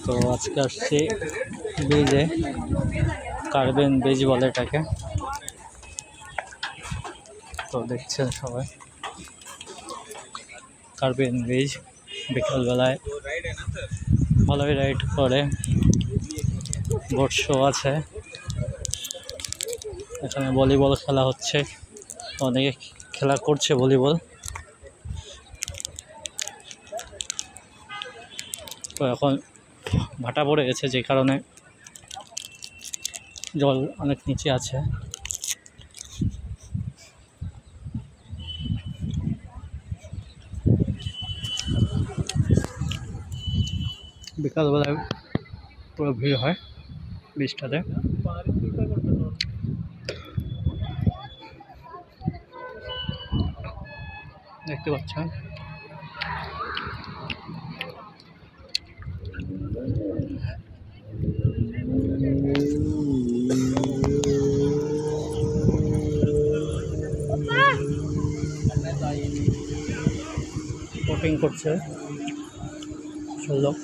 তো আজকে আসছি ব্রিজে, কার্বেন ব্রিজ বলে এটাকে। তো দেখছেন সবাই কার্বেন ব্রিজ, বিকালবেলায় ভালোই রাইড করে, বোট শো আছে, এখানে ভলিবল খেলা হচ্ছে, অনেকে খেলা করছে ভলিবল। তো এখন ভাটা পড়ে গেছে, যে কারণে জল অনেক নিচে আছে। বিকালবেলায় পুরো ভিড় হয় ব্রিজটাতে। দেখতে পাচ্ছেন বোটিং করছে লোক।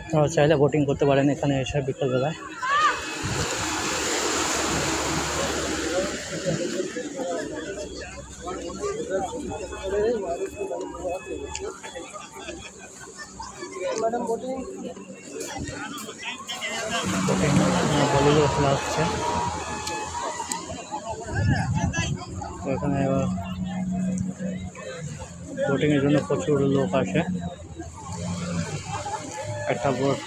আপনারা চাইলে বোটিং করতে পারেন এখানে এসে বিকালবেলায়। ভলিবল খেলা হচ্ছে এখানে। বোটিংয়ের জন্য প্রচুর লোক আসে। একটা বোট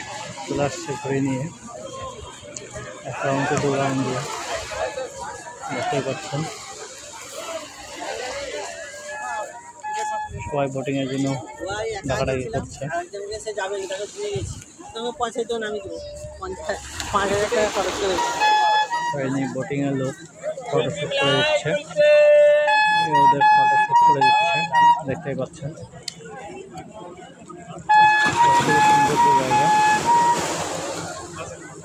চলে আসছে ঘুরে নিয়ে, একটা অঙ্ক দৌড়ান দিয়ে, দেখতেই পাচ্ছেন সবাই বোটিংয়ের জন্য ডাকাডাকি করছে। বোটিংয়ের লোক ফটোশ্যুট করে দিচ্ছে, ওদের ফটোশ্যুট করে দিচ্ছে, দেখতেই পাচ্ছেন। সুন্দর জায়গা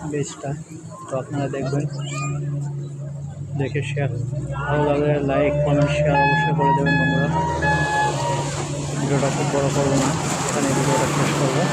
ব্রিজটা, তো আপনারা দেখবেন, দেখে শেয়ার ভালো লাগলে লাইক কমেন্ট শেয়ার অবশ্যই করে দেবেন বন্ধুরা। ভিডিওটা খুব বড় করবো না, এখানে ভিডিওটা শেষ করবো।